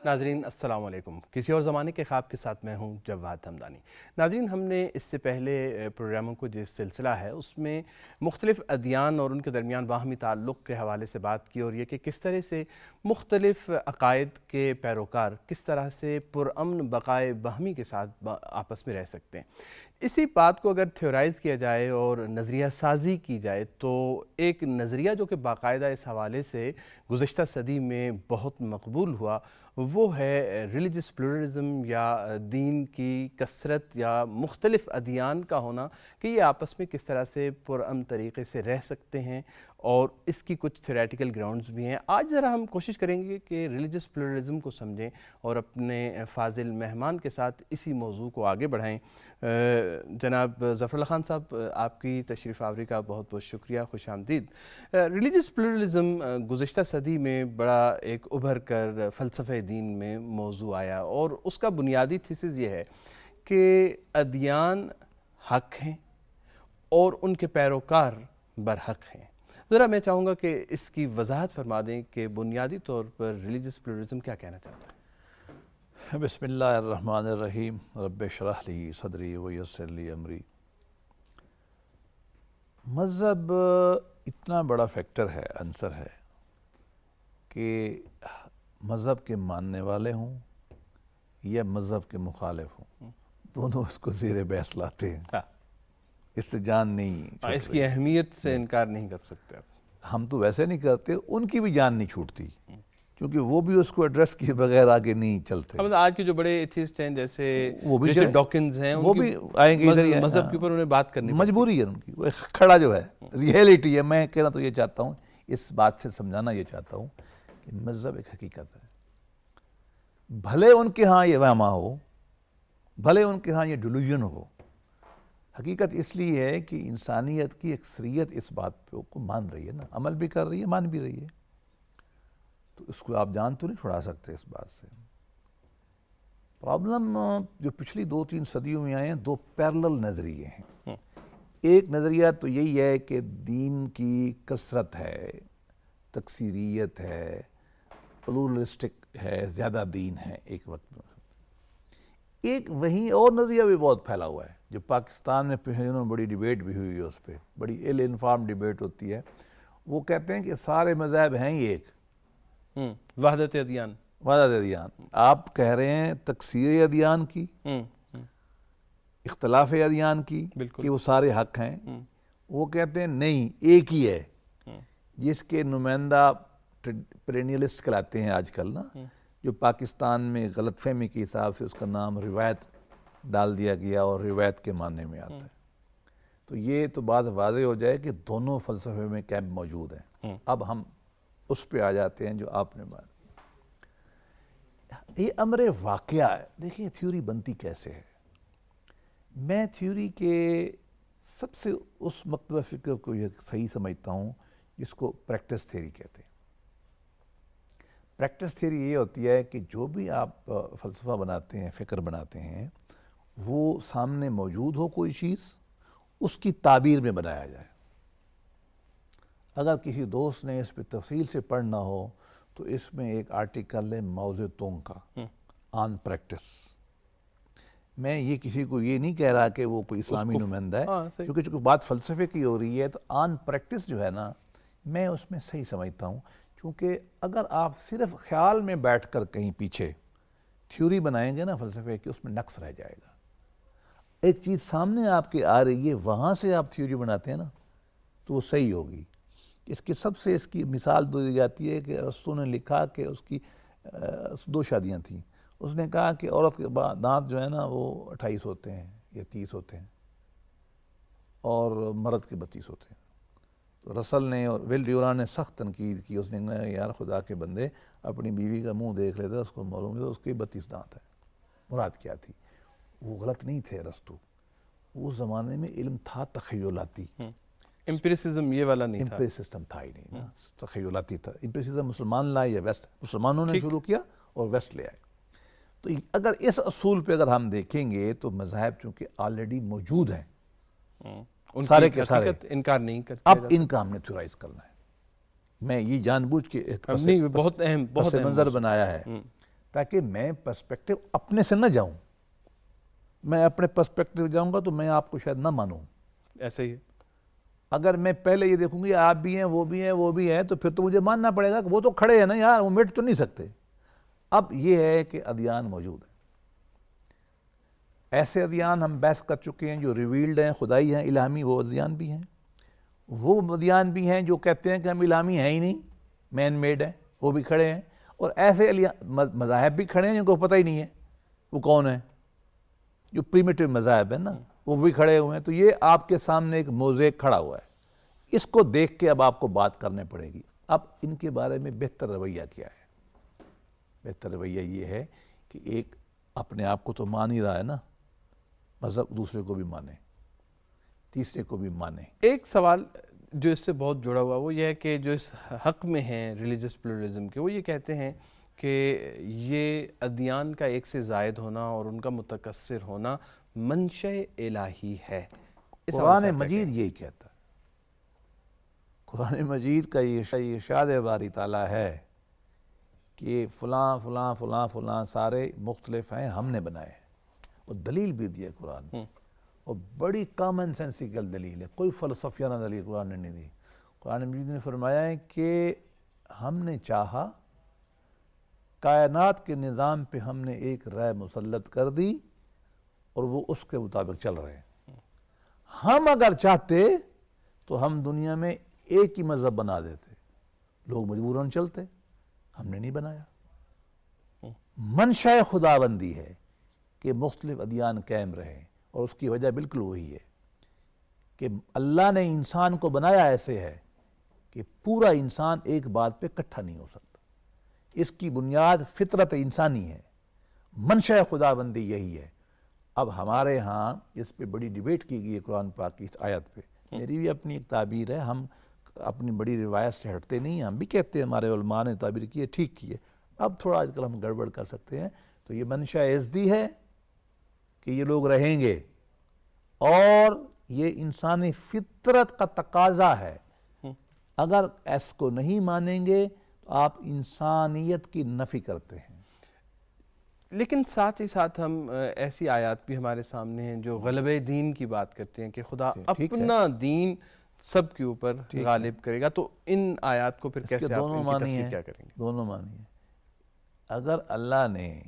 ناظرین السلام علیکم، کسی اور زمانے کے خواب کے ساتھ میں ہوں جواد ہمدانی۔ ناظرین، ہم نے اس سے پہلے پروگراموں کو جو سلسلہ ہے اس میں مختلف ادیان اور ان کے درمیان باہمی تعلق کے حوالے سے بات کی، اور یہ کہ کس طرح سے مختلف عقائد کے پیروکار کس طرح سے پرامن بقائے باہمی کے ساتھ آپس میں رہ سکتے ہیں۔ اسی بات کو اگر تھیورائز کیا جائے اور نظریہ سازی کی جائے تو ایک نظریہ جو کہ باقاعدہ اس حوالے سے گزشتہ صدی میں بہت مقبول ہوا وہ ہے ریلیجس پلورلزم، یا دین کی کثرت یا مختلف ادیان کا ہونا، کہ یہ آپس میں کس طرح سے پرامن طریقے سے رہ سکتے ہیں، اور اس کی کچھ تھیوریٹیکل گراؤنڈز بھی ہیں۔ آج ذرا ہم کوشش کریں گے کہ ریلیجس پلورلزم کو سمجھیں اور اپنے فاضل مہمان کے ساتھ اسی موضوع کو آگے بڑھائیں۔ جناب ظفر اللہ خان صاحب، آپ کی تشریف آوری کا بہت بہت شکریہ، خوش آمدید۔ ریلیجس پلورلزم گزشتہ صدی میں بڑا ایک ابھر کر فلسفہ دین میں موضوع آیا، اور اس کا بنیادی تھیسس یہ ہے کہ ادیان حق ہیں اور ان کے پیروکار برحق ہیں۔ ذرا میں چاہوں گا کہ اس کی وضاحت فرما دیں کہ بنیادی طور پر ریلیجس پلورلزم کیا کہنا چاہتا ہے۔ بسم اللہ الرحمن الرحیم، رب اشرح لی صدری ویسر لی امری۔ مذہب اتنا بڑا فیکٹر ہے، عنصر ہے، کہ مذہب کے ماننے والے ہوں یا مذہب کے مخالف ہوں، دونوں اس کو زیر بحث لاتے ہیں۔ اس سے جان نہیں چھوٹ اس کی اہمیت سے انکار نہیں کر سکتے آپ۔ ہم تو ویسے نہیں کرتے، ان کی بھی جان نہیں چھوٹتی، کیونکہ وہ بھی اس کو ایڈریس کیے بغیر آگے نہیں چلتے۔ آج کے جو بڑے ایتھیسٹ ہیں جیسے وہ بھی رچرڈ ڈاکنز ہیں، وہ بھی آئیں گے ادھر ہی، مذہب کے اوپر انہیں بات کرنی مجبوری ہے ان کی، وہ کھڑا جو ہے ریئلٹی ہے۔ میں کہنا تو یہ چاہتا ہوں، اس بات سے سمجھانا یہ چاہتا ہوں کہ مذہب ایک حقیقت ہے، بھلے ان کے ہاں یہ وہمہ ہو، بھلے ان کے ہاں یہ ڈیلوژن ہو، حقیقت اس لیے ہے کہ انسانیت کی اکثریت اس بات کو مان رہی ہے نا، عمل بھی کر رہی ہے، مان بھی رہی ہے، تو اس کو آپ جان تو نہیں چھڑا سکتے اس بات سے۔ پرابلم جو پچھلی 2-3 صدیوں میں آئے ہیں، دو پیرلل نظریے ہیں۔ ایک نظریہ تو یہی ہے کہ دین کی کثرت ہے، تکثیریت ہے، پلورلسٹک ہے، زیادہ دین ہے ایک وقت میں۔ ایک وہیں اور نظریہ بھی بہت پھیلا ہوا ہے، جو پاکستان میں بڑی ڈیبیٹ بھی ہوئی ہے، اس پہ بڑی ایل انفارم ڈیبیٹ ہوتی ہے۔ وہ کہتے ہیں کہ سارے مذاہب ہیں ہی ایک، وحدت ادیان۔ وحدت ادیان۔ آپ کہہ رہے ہیں تکثیر ادیان کی، اختلاف ادیان کی، کہ وہ سارے حق ہیں۔ وہ کہتے ہیں نہیں، ایک ہی ہے، جس کے نمائندہ پرینیلسٹ کہلاتے ہیں آج کل نا، جو پاکستان میں غلط فہمی کے حساب سے اس کا نام روایت ڈال دیا گیا اور روایت کے معنی میں آتا ہے۔ تو یہ تو بات واضح ہو جائے کہ دونوں فلسفے میں کیمپ موجود ہیں۔ اب ہم اس پہ آ جاتے ہیں جو آپ نے بات، یہ امر واقعہ ہے۔ دیکھیں تھیوری بنتی کیسے ہے۔ میں تھیوری کے سب سے اس مکتبہ فکر کو یہ صحیح سمجھتا ہوں جس کو پریکٹس تھیوری کہتے ہیں۔ پریکٹس تھیوری یہ ہوتی ہے کہ جو بھی آپ فلسفہ بناتے ہیں، فکر بناتے ہیں، وہ سامنے موجود ہو کوئی چیز، اس کی تعبیر میں بنایا جائے۔ اگر کسی دوست نے اس پہ تفصیل سے پڑھنا ہو تو اس میں ایک آرٹیکل ہے ماؤ زے تونگ کا، آن پریکٹس۔ میں یہ کسی کو یہ نہیں کہہ رہا کہ وہ کوئی اسلامی نمائندہ ہے، کیونکہ بات فلسفے کی ہو رہی ہے، تو آن پریکٹس جو ہے نا، میں اس میں صحیح سمجھتا ہوں۔ چونکہ اگر آپ صرف خیال میں بیٹھ کر کہیں پیچھے تھیوری بنائیں گے نا فلسفے کی، اس میں نقص رہ جائے گا۔ ایک چیز سامنے آپ کے آ رہی ہے، وہاں سے آپ تھیوری بناتے ہیں نا، تو وہ صحیح ہوگی۔ اس کی مثال دی جاتی ہے کہ ارسطو نے لکھا کہ اس کی 2 شادیاں تھیں۔ اس نے کہا کہ عورت کے دانت جو ہے نا وہ 28 ہوتے ہیں یا 30 ہوتے ہیں، اور مرد کے 32 ہوتے ہیں۔ تو رسل نے اور ول ڈیوران نے سخت تنقید کی۔ اس نے کہا یار خدا کے بندے، اپنی بیوی کا منہ دیکھ لیتا، اس کو معلوم ہے اس کے 32 دانت ہیں، مراد کیا تھی؟ وہ غلط نہیں تھے ارسطو، اس زمانے میں علم تھا تخیلاتی، امپیریسزم یہ والا نہیں تھا، امپیریسزم تھا ہی نہیں نا، تخیلاتی تھا۔ امپیریسزم مسلمان لائے یا ویسٹ؟ مسلمانوں نے شروع کیا اور ویسٹ لے آئے۔ تو اگر اس اصول پہ اگر ہم دیکھیں گے تو مذاہب چونکہ آلریڈی موجود ہیں، سارے کے سارے، انکار نہیں کرتے، اب ان کا ہم نے تھیورائز کرنا ہے۔ میں یہ جان بوجھ کے بہت اہم پس منظر بنایا ہے تاکہ میں پرسپیکٹو اپنے سے نہ جاؤں. میں اپنے پرسپیکٹو جاؤں گا تو میں آپ کو شاید نہ مانوں. ایسے ہی اگر میں پہلے یہ دیکھوں گی آپ بھی ہیں وہ بھی ہیں وہ بھی ہیں تو پھر تو مجھے ماننا پڑے گا کہ وہ تو کھڑے ہیں نا یار, وہ مٹ تو نہیں سکتے. اب یہ ہے کہ ادیان موجود ہیں, ایسے ادیان ہم بحث کر چکے ہیں جو ریویلڈ ہیں, خدائی ہیں, الہامی, وہ ادیان بھی ہیں. وہ ادیان بھی ہیں جو کہتے ہیں کہ ہم الہامی ہیں ہی نہیں, مین میڈ ہیں, وہ بھی کھڑے ہیں. اور ایسے مذاہب بھی کھڑے ہیں جن کو پتہ ہی نہیں ہے وہ کون ہیں, جو پریمیٹیو مذاہب ہیں نا, وہ بھی کھڑے ہوئے ہیں. تو یہ آپ کے سامنے ایک موزیک کھڑا ہوا ہے, اس کو دیکھ کے اب آپ کو بات کرنے پڑے گی. اب ان کے بارے میں بہتر رویہ کیا ہے؟ بہتر رویہ یہ ہے کہ ایک اپنے آپ کو تو مان ہی رہا ہے نا, مذہب دوسرے کو بھی مانے, تیسرے کو بھی مانے. ایک سوال جو اس سے بہت جڑا ہوا وہ یہ ہے کہ جو اس حق میں ہیں ریلیجس پلورلزم کے, وہ یہ کہتے ہیں کہ یہ ادیان کا ایک سے زائد ہونا اور ان کا متکثر ہونا منشأ الہی ہے. قرآن مجید یہی کہتا ہے. قرآن مجید کا یہ ارشاد باری تعالیٰ ہے کہ فلاں فلاں فلاں فلاں سارے مختلف ہیں, ہم نے بنائے ہیں. اور دلیل بھی دی ہے قرآن نے, اور بڑی کامن سینسیکل دلیل ہے, کوئی فلسفیانہ دلیل قرآن نے نہیں دی. قرآن مجید نے فرمایا ہے کہ ہم نے چاہا, کائنات کے نظام پہ ہم نے ایک رائے مسلط کر دی اور وہ اس کے مطابق چل رہے ہیں. ہم اگر چاہتے تو ہم دنیا میں ایک ہی مذہب بنا دیتے, لوگ مجبوراً چلتے, ہم نے نہیں بنایا. منشأ خداوندی ہے کہ مختلف ادیان قائم رہے, اور اس کی وجہ بالکل وہی ہے کہ اللہ نے انسان کو بنایا ایسے ہے کہ پورا انسان ایک بات پہ اکٹھا نہیں ہو سکتا. اس کی بنیاد فطرت انسانی ہے, منشأ خداوندی یہی ہے. اب ہمارے ہاں اس پہ بڑی ڈیبیٹ کی گئی ہے قرآن پاک کی اس آیت پہ. میری بھی اپنی ایک تعبیر ہے, ہم اپنی بڑی روایت سے ہٹتے نہیں ہیں, ہم بھی کہتے ہیں ہمارے علماء نے تعبیر کی ہے, ٹھیک کی ہے. اب تھوڑا آج کل ہم گڑبڑ کر سکتے ہیں. تو یہ منشأ ازدی ہے کہ یہ لوگ رہیں گے, اور یہ انسانی فطرت کا تقاضا ہے. اگر اس کو نہیں مانیں گے تو آپ انسانیت کی نفی کرتے ہیں. لیکن ساتھ ہی ساتھ ہم ایسی آیات بھی ہمارے سامنے ہیں جو غلبہ دین کی بات کرتے ہیں کہ خدا اپنا دین سب کے اوپر غالب کرے گا. تو ان آیات کو پھر کیسے آپ ان کی تفسیر کیا کریں گے؟ دونوں معنی ہیں. اگر اللہ نے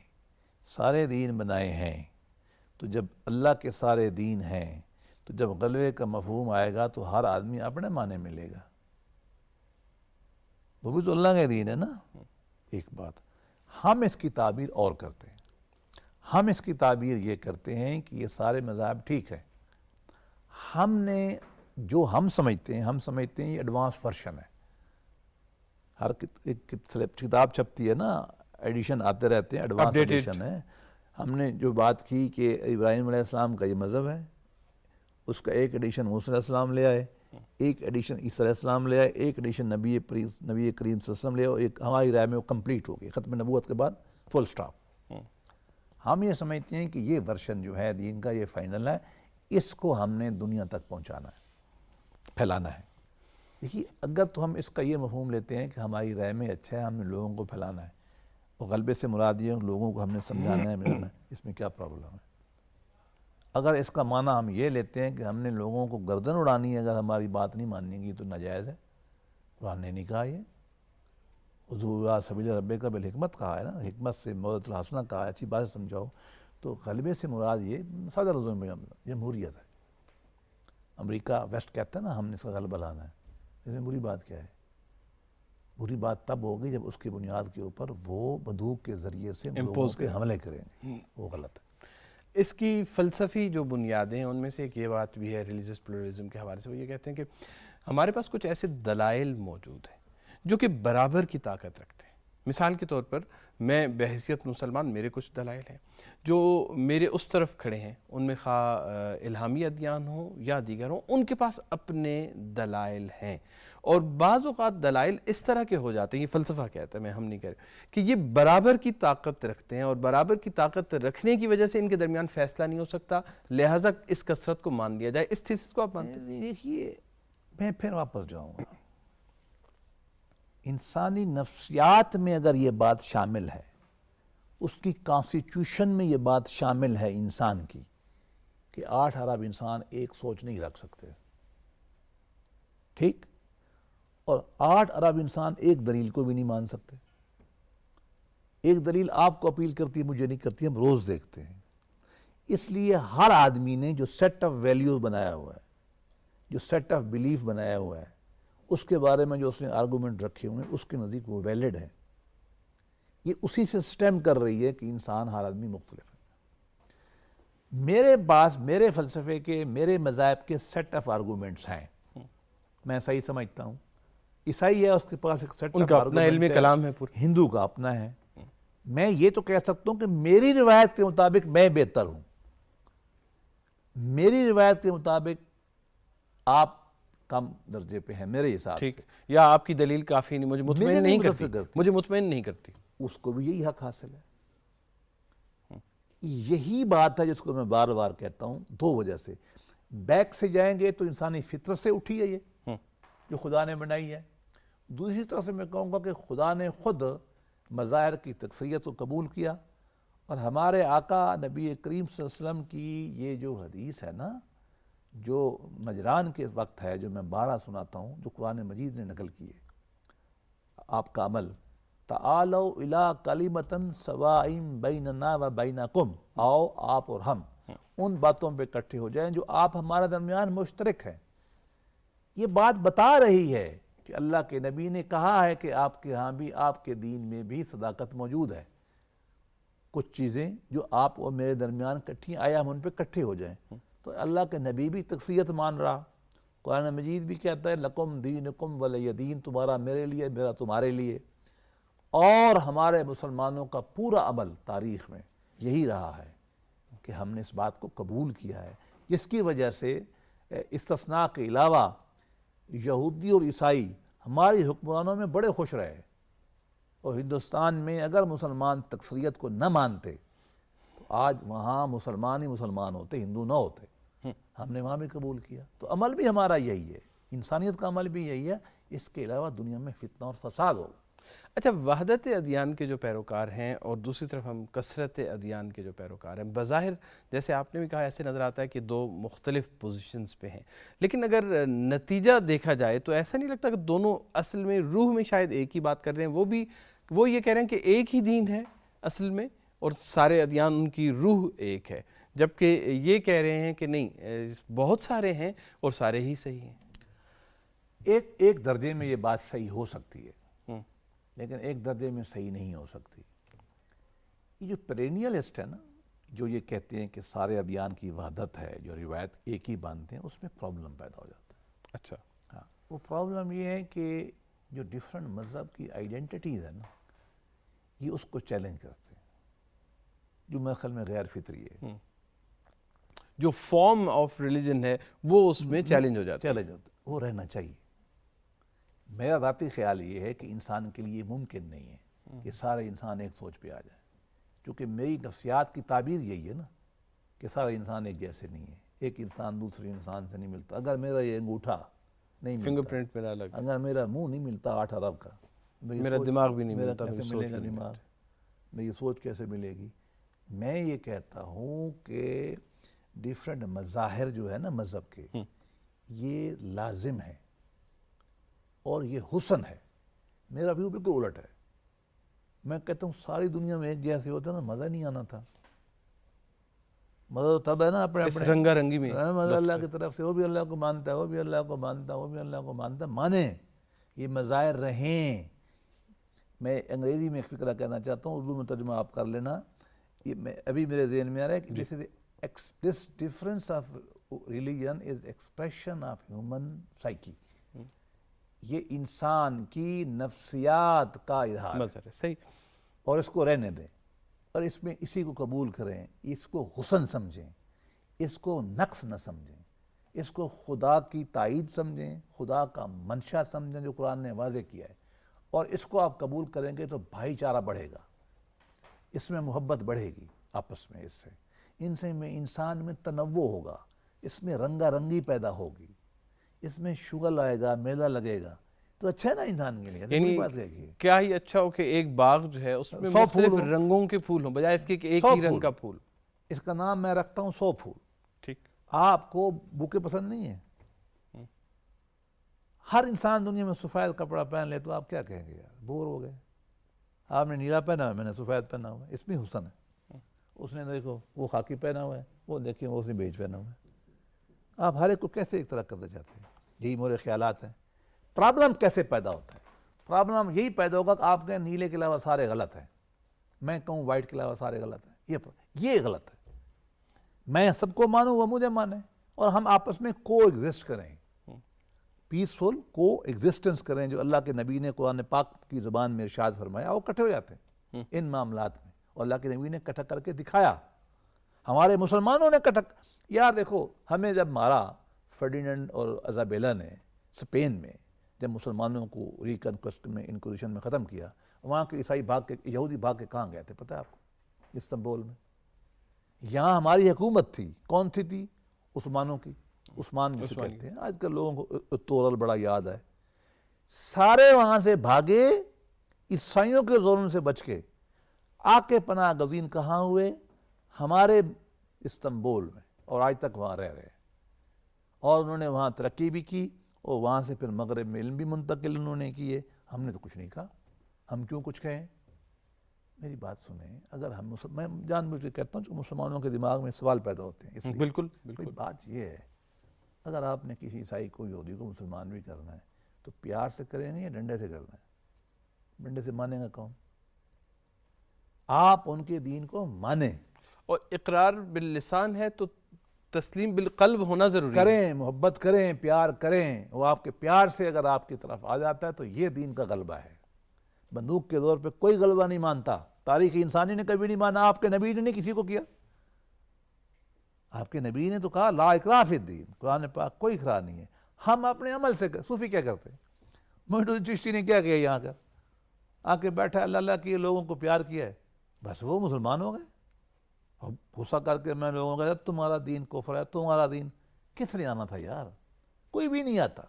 سارے دین بنائے ہیں تو جب اللہ کے سارے دین ہیں تو جب غلبے کا مفہوم آئے گا تو ہر آدمی اپنے معنی میں لے گا. وہ بھی تو اللہ کا دین ہے نا. ایک بات ہم اس کی تعبیر اور کرتے ہیں. ہم اس کی تعبیر یہ کرتے ہیں کہ یہ سارے مذاہب ٹھیک ہے, ہم نے جو ہم سمجھتے ہیں یہ ایڈوانس ورشن ہے. ہر کتاب چھپتی ہے نا, ایڈیشن آتے رہتے ہیں, ایڈوانس ایڈیشن ہے. ہم نے جو بات کی کہ ابراہیم علیہ السلام کا یہ مذہب ہے, اس کا ایک ایڈیشن موسیٰ علیہ السلام لے آئے, ایک ایڈیشن عیسیٰ علیہ السلام لے آئے, ایک ایڈیشن نبی کریم صلی اللہ علیہ وسلم لے آئے, ایک ہماری رائے میں وہ کمپلیٹ ہو گئی, ختم نبوت کے بعد فل سٹاپ. ہم یہ سمجھتے ہیں کہ یہ ورشن جو ہے دین کا یہ فائنل ہے, اس کو ہم نے دنیا تک پہنچانا ہے, پھیلانا ہے. دیکھیے اگر تو ہم اس کا یہ مفہوم لیتے ہیں کہ ہماری رائے میں اچھا ہے, ہم نے لوگوں کو پھیلانا ہے, اور غلبے سے مراد یہ لوگوں کو ہم نے سمجھانا ہے, ملانا ہے, اس میں کیا پرابلم ہے؟ اگر اس کا معنی ہم یہ لیتے ہیں کہ ہم نے لوگوں کو گردن اڑانی ہے, اگر ہماری بات نہیں مانیں گی تو ناجائز ہے. قرآن نے نہیں کہا, یہ حضور سبیل ربک بالحکمت کہا ہے نا, حکمت سے موعظۃ الحسنہ کہا ہے, اچھی بات سمجھاؤ. تو غلبے سے مراد یہ سادہ لفظوں میں جمہوریت ہے. امریکہ ویسٹ کہتا ہے نا ہم نے اس کا غلبہ لانا ہے, اس میں بری بات کیا ہے؟ بری بات تب ہوگی جب اس کی بنیاد کے اوپر وہ بندوق کے ذریعے سے لوگوں پہ حملے کریں گے, وہ غلط ہے. اس کی فلسفی جو بنیادیں ہیں ان میں سے ایک یہ بات بھی ہے ریلیجس پلورلزم کے حوالے سے, وہ یہ کہتے ہیں کہ ہمارے پاس کچھ ایسے دلائل موجود ہیں جو کہ برابر کی طاقت رکھتے ہیں. مثال کے طور پر میں بحیثیت مسلمان, میرے کچھ دلائل ہیں جو میرے اس طرف کھڑے ہیں, ان میں خواہ الہامی ادیان ہوں یا دیگر ہوں, ان کے پاس اپنے دلائل ہیں. اور بعض اوقات دلائل اس طرح کے ہو جاتے ہیں, یہ فلسفہ کہتا ہے, میں ہم نہیں کہہ رہے, کہ یہ برابر کی طاقت رکھتے ہیں, اور برابر کی طاقت رکھنے کی وجہ سے ان کے درمیان فیصلہ نہیں ہو سکتا, لہٰذا اس کثرت کو مان لیا جائے. اس تھیسس کو آپ مانتے ہیں؟ دیکھیے میں پھر واپس جاؤں گا, انسانی نفسیات میں اگر یہ بات شامل ہے اس کی کانسٹیٹیوشن میں یہ بات شامل ہے انسان کی کہ 8 ارب انسان ایک سوچ نہیں رکھ سکتے، ٹھیک، اور 8 ارب انسان ایک دلیل کو بھی نہیں مان سکتے۔ ایک دلیل آپ کو اپیل کرتی ہے، مجھے نہیں کرتی، ہم روز دیکھتے ہیں۔ اس لیے ہر آدمی نے جو سیٹ آف ویلیوز بنایا ہوا ہے، جو سیٹ آف بلیف بنایا ہوا ہے، اس کے بارے میں جو اس نے آرگومنٹ رکھے ہوئے ہیں، اس کے نزدیک وہ ویلڈ ہے۔ یہ اسی سے سٹیم کر رہی ہے کہ انسان ہر آدمی مختلف ہے۔ میرے پاس میرے فلسفے کے، میرے مذاہب کے سیٹ آف آرگومنٹس ہیں، میں صحیح سمجھتا ہوں۔ عیسائی ہے، اس کے پاس ایک سیٹ ان آف کا اپنا علمی کلام ہے پورا، ہندو کا اپنا ہے۔ میں یہ تو کہہ سکتا ہوں کہ میری روایت کے مطابق میں بہتر ہوں، میری روایت کے مطابق آپ کم درجے پہ ہیں میرے حساب سے، ٹھیک، یا آپ کی دلیل کافی نہیں، مجھے مطمئن نہیں کرتی، مجھے مطمئن نہیں کرتی۔ اس کو بھی یہی حق حاصل ہے۔ یہی بات ہے جس کو میں بار بار کہتا ہوں، 2 وجہ سے۔ بیک سے جائیں گے تو انسانی فطرت سے اٹھی ہے یہ جو خدا نے بنائی ہے۔ دوسری طرف سے میں کہوں گا کہ خدا نے خود مظاہر کی تکثیریت کو قبول کیا، اور ہمارے آقا نبی کریم صلی اللہ علیہ وسلم کی یہ جو حدیث ہے نا، جو نجران کے وقت ہے، جو میں بارہ سناتا ہوں، جو قرآن مجید نے نقل کی ہے، آپ کا عمل، تعالوا الی کلمۃ سواء بیننا و بینکم، آؤ آپ اور ہم ان باتوں پہ اکٹھے ہو جائیں جو آپ ہمارے درمیان مشترک ہیں۔ یہ بات بتا رہی ہے کہ اللہ کے نبی نے کہا ہے کہ آپ کے ہاں بھی، آپ کے دین میں بھی صداقت موجود ہے۔ کچھ چیزیں جو آپ اور میرے درمیان کٹھی آیا، ہم ان پہ کٹھے ہو جائیں۔ تو اللہ کے نبی بھی تکثیت مان رہا، قرآن مجید بھی کہتا ہے لکم دینکم ولی دین، تمہارا میرے لیے، میرا تمہارے لیے۔ اور ہمارے مسلمانوں کا پورا عمل تاریخ میں یہی رہا ہے کہ ہم نے اس بات کو قبول کیا ہے، جس کی وجہ سے استثناء کے علاوہ یہودی اور عیسائی ہماری حکمرانوں میں بڑے خوش رہے، اور ہندوستان میں اگر مسلمان تکثریت کو نہ مانتے تو آج وہاں مسلمان ہی مسلمان ہوتے، ہندو نہ ہوتے۔ ہم نے وہاں بھی قبول کیا، تو عمل بھی ہمارا یہی ہے، انسانیت کا عمل بھی یہی ہے۔ اس کے علاوہ دنیا میں فتنہ اور فساد ہو۔ اچھا، وحدت ادیان کے جو پیروکار ہیں اور دوسری طرف ہم کثرت ادیان کے جو پیروکار ہیں، بظاہر جیسے آپ نے بھی کہا، ایسے نظر آتا ہے کہ 2 مختلف پوزیشنز پہ ہیں، لیکن اگر نتیجہ دیکھا جائے تو ایسا نہیں لگتا کہ دونوں اصل میں روح میں شاید ایک ہی بات کر رہے ہیں؟ وہ یہ کہہ رہے ہیں کہ ایک ہی دین ہے اصل میں، اور سارے ادیان ان کی روح ایک ہے، جبکہ یہ کہہ رہے ہیں کہ نہیں، بہت سارے ہیں اور سارے ہی صحیح ہیں۔ ایک درجے میں یہ بات صحیح ہو سکتی ہے، لیکن ایک درجے میں صحیح نہیں ہو سکتی۔ یہ جو پرینیلسٹ ہے نا، جو یہ کہتے ہیں کہ سارے ادیان کی وحدت ہے، جو روایت ایک ہی مانتے ہیں، اس میں پرابلم پیدا ہو جاتا ہے۔ اچھا، ہاں، وہ پرابلم یہ ہے کہ جو ڈیفرنٹ مذہب کی آئیڈینٹیٹیز ہے نا، یہ اس کو چیلنج کرتے ہیں، جو میرے خیال میں غیر فطری ہے۔ جو فارم آف ریلیجن ہے وہ اس میں چیلنج ہو جاتا ہے، چیلنج ہوتا ہے، وہ رہنا چاہیے۔ میرا ذاتی خیال یہ ہے کہ انسان کے لیے ممکن نہیں ہے کہ سارے انسان ایک سوچ پہ آ جائیں، چونکہ میری نفسیات کی تعبیر یہی ہے نا کہ سارے انسان ایک جیسے نہیں ہیں، ایک انسان دوسرے انسان سے نہیں ملتا۔ اگر میرا یہ انگوٹھا نہیں ملتا، فنگر پرنٹ میرا الگ، اگر میرا منہ نہیں ملتا 8 ارب کا، میرا دماغ بھی نہیں ملتا، کیسے ملے گا دماغ؟ میری سوچ کیسے ملے گی؟ میں یہ کہتا ہوں کہ ڈیفرنٹ مظاہر جو ہے نا مذہب کے، یہ لازم ہے اور یہ حسن ہے۔ میرا ویو بالکل الٹ ہے، میں کہتا ہوں ساری دنیا میں ایک جیسے ہوتا نا، مزہ نہیں آنا تھا۔ مزہ تب ہے نا اپنے اس رنگا رنگی میں، مزہ اللہ کی طرف سے، وہ بھی اللہ کو مانتا ہے، وہ بھی اللہ کو مانتا ہے، وہ بھی اللہ کو مانتا ہے، مانیں، یہ مظاہر رہیں۔ میں انگریزی میں ایک فقرہ کہنا چاہتا ہوں، اردو میں ترجمہ آپ کر لینا، یہ ابھی میرے ذہن میں آ رہا ہے کہ this difference of religion is expression of human psyche، یہ انسان کی نفسیات کا اظہار ہے، صحیح، اور اس کو رہنے دیں، اور اس میں اسی کو قبول کریں، اس کو حسن سمجھیں، اس کو نقص نہ سمجھیں، اس کو خدا کی تائید سمجھیں، خدا کا منشا سمجھیں جو قرآن نے واضح کیا ہے، اور اس کو آپ قبول کریں گے تو بھائی چارہ بڑھے گا، اس میں محبت بڑھے گی آپس میں، اس سے انسان میں تنوع ہوگا، اس میں رنگا رنگی پیدا ہوگی، اس میں شغل آئے گا، میلہ لگے گا۔ تو اچھا ہے نا انسان کے لیے. یعنی بات ہے کیا ہی اچھا ہو کہ ایک باغ جو ہے اس میں 100 مختلف پھول ہوں. رنگوں کے پھول ہوں بجائے اس کے کہ ایک 100 ہی رنگ پھول. کا پھول. اس کا نام میں رکھتا ہوں 100 پھول. ٹھیک. آپ کو بوکے پسند نہیں ہے؟ ہر انسان دنیا میں سفید کپڑا پہن لے تو آپ کیا کہیں گے یار بور ہو گئے. آپ نے نیلا پہنا ہوا ہے, میں نے سفید پہنا ہوا ہے, اس میں حسن ہے. اس نے دیکھو وہ خاکی پہنا ہوا ہے, وہ دیکھیں اس نے بیج پہنا ہوا ہے. آپ ہر ایک کو کیسے ایک طرح کرنا چاہتے ہیں؟ یہی میرے خیالات ہیں. پرابلم کیسے پیدا ہوتا ہے؟ پرابلم یہی پیدا ہوگا کہ آپ کہیں نیلے کے علاوہ سارے غلط ہیں, میں کہوں وائٹ کے علاوہ سارے غلط ہیں. یہ غلط ہے. میں سب کو مانوں, وہ مجھے مانے, اور ہم آپس میں کو ایگزسٹ کریں, پیسفل کو ایگزسٹنس کریں. جو اللہ کے نبی نے قرآن پاک کی زبان میں ارشاد فرمایا, وہ اکٹھے ہو جاتے ہیں ان معاملات میں, اور اللہ کے نبی نے اکٹھا کر کے دکھایا. ہمارے مسلمانوں نے اکٹھا. یار دیکھو, ہمیں جب مارا فرڈیننڈ اور ایزابیلا نے اسپین میں, جب مسلمانوں کو ریکنکوسٹ میں انکوزیشن میں ختم کیا, وہاں کے عیسائی بھاگ کے, یہودی بھاگ کے کہاں گئے تھے پتہ ہے آپ کو؟ استنبول میں. یہاں ہماری حکومت تھی, کون سی تھی؟ عثمانوں کی. عثمان جسے کہتے ہیں. آج کل لوگوں کو تورل بڑا یاد ہے. سارے وہاں سے بھاگے عیسائیوں کے ظلم سے بچ کے, آ کے پناہ گزین کہاں ہوئے؟ ہمارے استنبول میں, اور آج تک وہاں رہ رہے ہیں. اور انہوں نے وہاں ترقی بھی کی, اور وہاں سے پھر مغرب میں علم بھی منتقل انہوں نے کیے. ہم نے تو کچھ نہیں کہا, ہم کیوں کچھ کہیں؟ میری بات سنیں, اگر ہم میں جان بوجھ کے کہتا ہوں کہ مسلمانوں کے دماغ میں سوال پیدا ہوتے ہیں, اس لیے بالکل بالکل. بات یہ ہے, اگر آپ نے کسی عیسائی کو, یہودی کو مسلمان بھی کرنا ہے تو پیار سے کریں گے یا ڈنڈے سے کرنا ہے؟ ڈنڈے سے مانے گا کون؟ آپ ان کے دین کو مانیں. اور اقرار باللسان ہے تو تسلیم بالقلب ہونا ضروری ہے. کریں, محبت کریں, پیار کریں. وہ آپ کے پیار سے اگر آپ کی طرف آ جاتا ہے تو یہ دین کا غلبہ ہے. بندوق کے دور پہ کوئی غلبہ نہیں مانتا. تاریخ انسانی نے کبھی نہیں مانا. آپ کے نبی نے نہیں کسی کو کیا. آپ کے نبی نے تو کہا لا اکراہ فی الدین, قرآن پاک کوئی اکراہ نہیں ہے. ہم اپنے عمل سے صوفی کیا کرتے ہیں؟ محمد چشتی نے کیا کیا یہاں کر آ کے بیٹھا, اللہ اللہ کیے, لوگوں کو پیار کیا ہے, بس وہ مسلمان ہو گئے. غصہ کر کے میں لوگوں کو کہا تمہارا دین کفر ہے, تمہارا دین. کس نے آنا تھا یار؟ کوئی بھی نہیں آتا.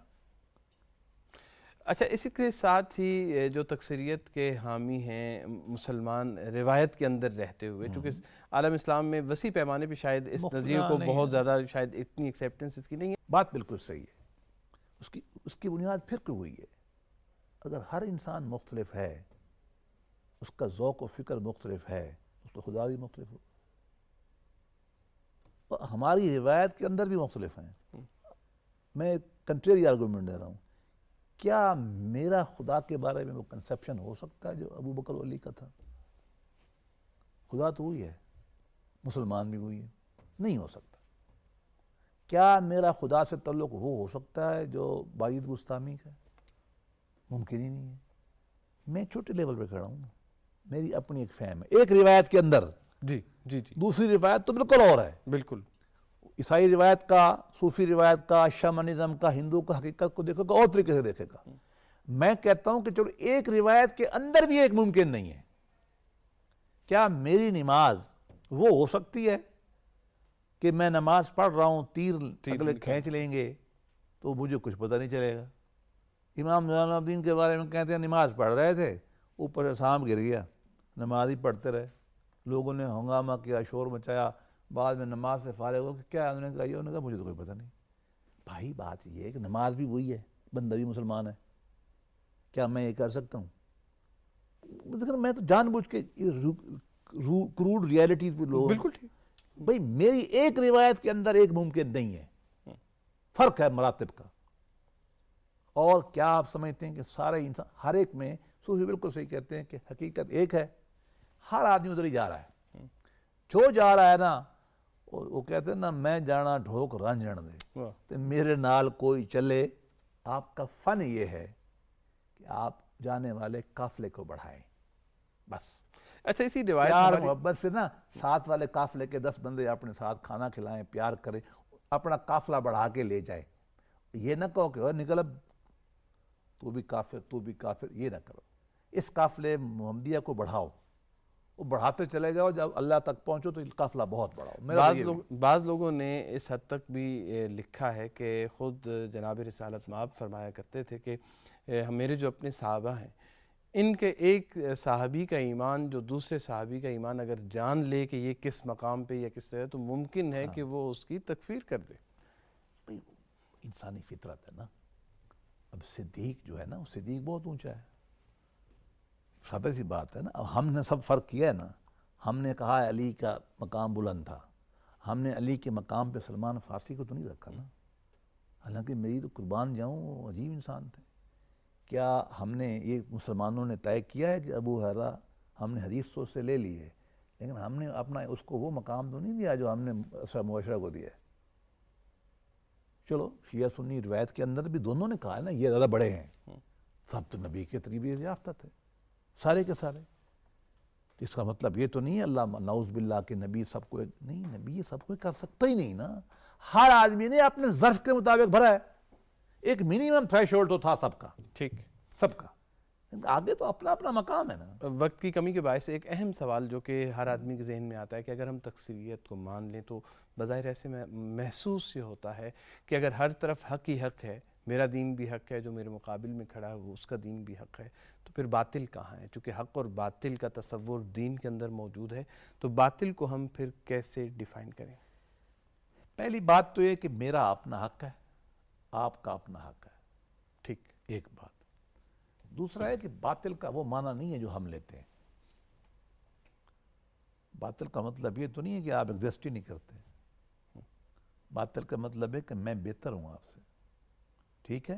اچھا, اسی کے ساتھ ہی جو تکثیریت کے حامی ہیں مسلمان روایت کے اندر رہتے ہوئے, چونکہ عالم اسلام میں وسیع پیمانے پہ شاید اس نظریے کو بہت زیادہ شاید اتنی ایکسیپٹنس اس کی نہیں ہے. بات بالکل صحیح ہے. اس کی بنیاد پھر کیوں ہوئی ہے؟ اگر ہر انسان مختلف ہے, اس کا ذوق و فکر مختلف ہے, اس تو خدا بھی مختلف ہو. اور ہماری روایت کے اندر بھی مختلف ہیں. میں کنٹریری آرگومنٹ دے رہا ہوں. کیا میرا خدا کے بارے میں وہ کنسیپشن ہو سکتا ہے جو ابو بکر و علی کا تھا؟ خدا تو وہی ہے, مسلمان بھی وہی ہے, نہیں ہو سکتا. کیا میرا خدا سے تعلق وہ ہو سکتا ہے جو باجد بستامی کا ہے؟ ممکن ہی نہیں ہے. میں چھوٹے لیول پہ کھڑا ہوں, میری اپنی ایک فہم ہے ایک روایت کے اندر. جی جی جی. دوسری روایت تو بالکل اور ہے. بالکل. عیسائی روایت کا, صوفی روایت کا, شامنزم کا, ہندو کا حقیقت کو دیکھے گا اور طریقے سے دیکھے گا. میں کہتا ہوں کہ چلو ایک روایت کے اندر بھی ایک ممکن نہیں ہے. کیا میری نماز وہ ہو سکتی ہے کہ میں نماز پڑھ رہا ہوں, تیر اگلے کھینچ لیں گے تو مجھے کچھ پتہ نہیں چلے گا؟ امام زین العابدین کے بارے میں کہتے ہیں نماز پڑھ رہے تھے, اوپر سے سانپ گر گیا, نماز ہی پڑھتے رہے, لوگوں نے ہنگامہ کیا, شور مچایا, بعد میں نماز سے فارغ ہو کہ کیا انہوں نے کہا, یہ انہوں نے کہا مجھے تو کوئی پتہ نہیں. بھائی بات یہ ہے کہ نماز بھی وہی ہے, بندہ بھی مسلمان ہے. کیا میں یہ کر سکتا ہوں؟ میں تو جان بوجھ کے کروڈ ریالٹیز پہ لوگ, بالکل ٹھیک. بھئی میری ایک روایت کے اندر ایک ممکن نہیں ہے. فرق ہے مراتب کا. اور کیا آپ سمجھتے ہیں کہ سارے انسان, ہر ایک میں, صوفی بالکل صحیح کہتے ہیں کہ حقیقت ایک ہے, ہر آدمی ادھر ہی جا رہا ہے. جو جا رہا ہے نا, وہ کہتے ہیں نا میں جانا ڈھوک رانجھن دے تو میرے نال کوئی چلے. آپ کا فن یہ ہے کہ آپ جانے والے قافلے کو بڑھائیں, بس. اچھا, اسی روایت پیار محبت سے نا ساتھ والے قافلے کے 10 بندے اپنے ساتھ کھانا کھلائیں, پیار کریں, اپنا قافلہ بڑھا کے لے جائے. یہ نہ کہو کہ نکل اب تو بھی کافر, تو بھی کافر, یہ نہ کرو. اس قافلے محمدیہ کو بڑھاؤ, وہ بڑھاتے چلے جاؤ، جب اللہ تک پہنچو تو قافلہ بہت بڑا ہو. میرا بعض لوگوں نے اس حد تک بھی لکھا ہے کہ خود جناب رسالت مآب فرمایا کرتے تھے کہ میرے جو اپنے صحابہ ہیں، ان کے ایک صحابی کا ایمان جو دوسرے صحابی کا ایمان اگر جان لے کہ یہ کس مقام پہ یا کس طرح، تو ممکن ہے کہ وہ اس کی تکفیر کر دے. انسانی فطرت ہے نا. اب صدیق جو ہے نا، صدیق بہت اونچا ہے، سادہ سی بات ہے نا. اب ہم نے سب فرق کیا ہے نا. ہم نے کہا علی کا مقام بلند تھا، ہم نے علی کے مقام پہ سلمان فارسی کو تو نہیں رکھا نا. حالانکہ میری تو قربان جاؤں وہ عجیب انسان تھے. کیا ہم نے یہ مسلمانوں نے طے کیا ہے کہ ابو ہریرہ ہم نے حدیث تو اس سے لے لی ہے، لیکن ہم نے اپنا اس کو وہ مقام تو نہیں دیا جو ہم نے اسرا معاشرہ کو دیا ہے. چلو شیعہ سنی روایت کے اندر بھی دونوں نے کہا ہے نا یہ زیادہ بڑے ہیں، سب تو نبی کے تربیت یافتہ تھے سارے کے سارے. اس کا مطلب یہ تو نہیں ہے اللہ نعوذ باللہ کہ نبی سب کو نہیں، نبی یہ سب کو کر سکتا ہی نہیں نا. ہر آدمی نے اپنے ظرف کے مطابق بھرا ہے. ایک منیمم تھریش ہولڈ تو تھا سب کا، ٹھیک، سب کا. آگے تو اپنا اپنا مقام ہے نا. وقت کی کمی کے باعث ایک اہم سوال جو کہ ہر آدمی کے ذہن میں آتا ہے کہ اگر ہم تکثیریت کو مان لیں تو بظاہر ایسے میں محسوس یہ ہوتا ہے کہ اگر ہر طرف حق ہی حق ہے، میرا دین بھی حق ہے، جو میرے مقابل میں کھڑا ہے وہ اس کا دین بھی حق ہے، تو پھر باطل کہاں ہے؟ چونکہ حق اور باطل کا تصور دین کے اندر موجود ہے، تو باطل کو ہم پھر کیسے ڈیفائن کریں؟ پہلی بات تو یہ کہ میرا اپنا حق ہے، آپ کا اپنا حق ہے، ٹھیک، ایک بات. دوسرا ہے کہ باطل کا وہ معنی نہیں ہے جو ہم لیتے ہیں. باطل کا مطلب یہ تو نہیں ہے کہ آپ ایگزسٹ ہی نہیں کرتے. باطل کا مطلب ہے کہ میں بہتر ہوں آپ سے، ٹھیک ہے.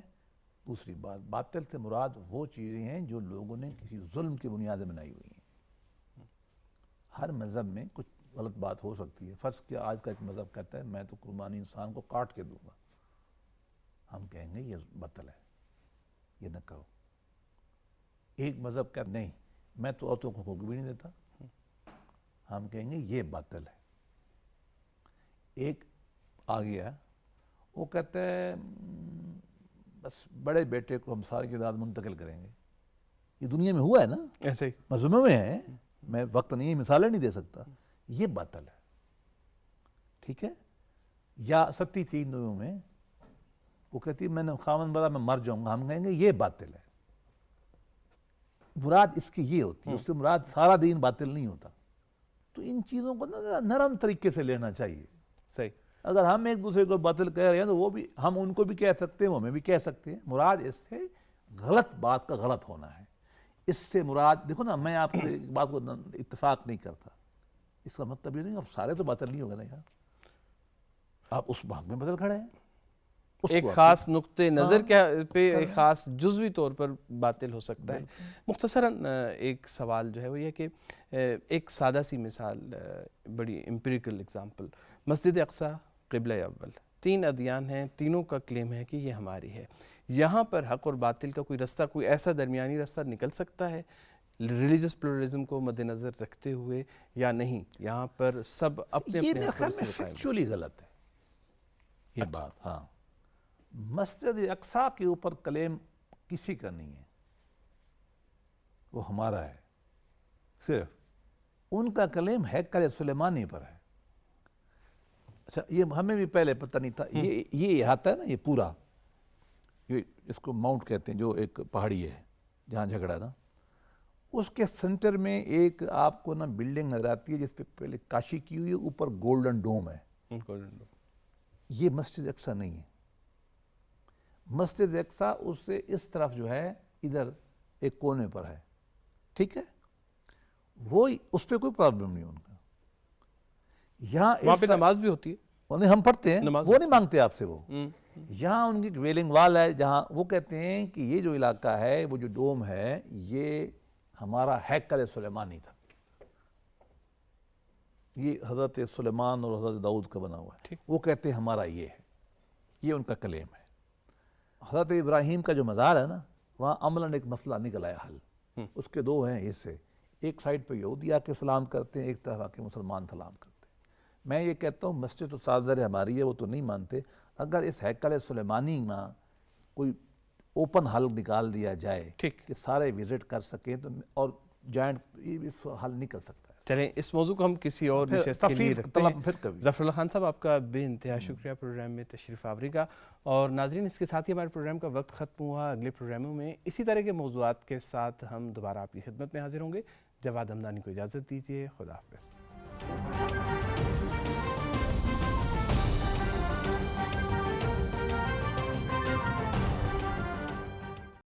دوسری بات، باطل سے مراد وہ چیزیں ہیں جو لوگوں نے کسی ظلم کی بنیاد میں بنائی ہوئی ہیں. ہر مذہب میں کچھ غلط بات ہو سکتی ہے. فرض کیا آج کا ایک مذہب کہتا ہے میں تو قربانی انسان کو کاٹ کے دوں گا، ہم کہیں گے یہ باطل ہے، یہ نہ کرو. ایک مذہب کہتا نہیں میں تو عورتوں کو حقوق بھی نہیں دیتا، ہم کہیں گے یہ باطل ہے. ایک آ گیا وہ کہتا ہے بس بڑے بیٹے کو ہم ساری جائیداد منتقل کریں گے. یہ دنیا میں ہوا ہے نا، ایسے ہی مذہبوں میں ہے. میں وقت نہیں مثالیں نہیں دے سکتا. یہ باطل ہے، ٹھیک ہے. یا ستی چیزوں میں وہ کہتی ہے میں نے خامن برا میں مر جاؤں گا، ہم کہیں گے یہ باطل ہے. مراد اس کی یہ ہوتی ہے، اس سے مراد سارا دین باطل نہیں ہوتا. تو ان چیزوں کو نرم طریقے سے لینا چاہیے. صحیح. اگر ہم ایک دوسرے کو باطل کہہ رہے ہیں تو وہ بھی ہم ان کو بھی کہہ سکتے ہیں، وہ ہمیں بھی کہہ سکتے ہیں. مراد اس سے غلط بات کا غلط ہونا ہے. اس سے مراد دیکھو نا، میں آپ سے ایک بات کو اتفاق نہیں کرتا، اس کا مطلب یہ نہیں اب سارے تو باطل نہیں ہوگا نا یار. آپ اس بات میں بدل کھڑے ہیں، ایک خاص نقطہ نظر پہ ایک خاص جزوی طور پر باطل ہو سکتا ہے. مختصراً ایک سوال جو ہے وہ یہ کہ ایک سادہ سی مثال، بڑی امپیریکل اگزامپل، مسجد اقصی قبلہ اول، 3 ادیان ہیں، تینوں کا کلیم ہے کہ یہ ہماری ہے. یہاں پر حق اور باطل کا کوئی رستہ، کوئی ایسا درمیانی رستہ نکل سکتا ہے ریلیجس پلورلزم کو مد نظر رکھتے ہوئے یا نہیں؟ یہاں پر سب اپنے اپنے حق پر سے قائم. فیکچولی غلط ہے یہ بات. ہاں، مسجد اقصی کے اوپر کلیم کسی کا نہیں ہے، وہ ہمارا ہے. صرف ان کا کلیم ہیکل سلیمانی پر ہے. اچھا، یہ ہمیں بھی پہلے پتہ نہیں تھا. یہ احاطہ ہے نا، یہ پورا، یہ اس کو ماؤنٹ کہتے ہیں جو ایک پہاڑی ہے جہاں جھگڑا نا، اس کے سینٹر میں ایک آپ کو نا بلڈنگ نظر آتی ہے جس پہ پہلے کاشی کی ہوئی ہے، اوپر گولڈن ڈوم ہے. یہ مسجد اقصی نہیں ہے. مسجد اقصی اس سے اس طرف جو ہے ادھر ایک کونے پر ہے، ٹھیک ہے. وہ اس پہ کوئی پرابلم نہیں ان کا. یہاں وہاں پہ نماز بھی ہوتی ہے، انہیں ہم پڑھتے ہیں، وہ نہیں مانگتے آپ سے. وہ یہاں ان کی ویلنگ وال ہے جہاں وہ کہتے ہیں کہ یہ جو علاقہ ہے، وہ جو ڈوم ہے، یہ ہمارا ہیکل سلیمانی تھا. یہ حضرت سلیمان اور حضرت داؤد کا بنا ہوا ہے. وہ کہتے ہیں ہمارا یہ ہے، یہ ان کا کلیم ہے. حضرت ابراہیم کا جو مزار ہے نا، وہاں عملاً ایک مسئلہ نکل آیا حل. اس کے 2 ہیں حصے، ایک سائڈ پہ یہودی آ کے سلام کرتے ہیں، ایک طرف آ کے مسلمان سلام کرتے ہیں. میں یہ کہتا ہوں مسجد تو سازدر ہماری ہے، وہ تو نہیں مانتے. اگر اس ہیکل سلیمانی میں کوئی اوپن حل نکال دیا جائے کہ سارے وزٹ کر سکیں تو، اور جائنٹ اس حل نہیں کر سکتا ہے. چلیں اس موضوع کو ہم کسی اور پھر نشست کے لیے تفصیل رکھتے طلب ہیں. پھر کبھی. ظفر اللہ خان صاحب آپ کا بے انتہا شکریہ پروگرام میں تشریف آوری کا. اور ناظرین اس کے ساتھ ہی ہمارے پروگرام کا وقت ختم ہوا. اگلے پروگراموں میں اسی طرح کے موضوعات کے ساتھ ہم دوبارہ آپ کی خدمت میں حاضر ہوں گے. جواد ہمدانی کو اجازت دیجیے. خدا حافظ.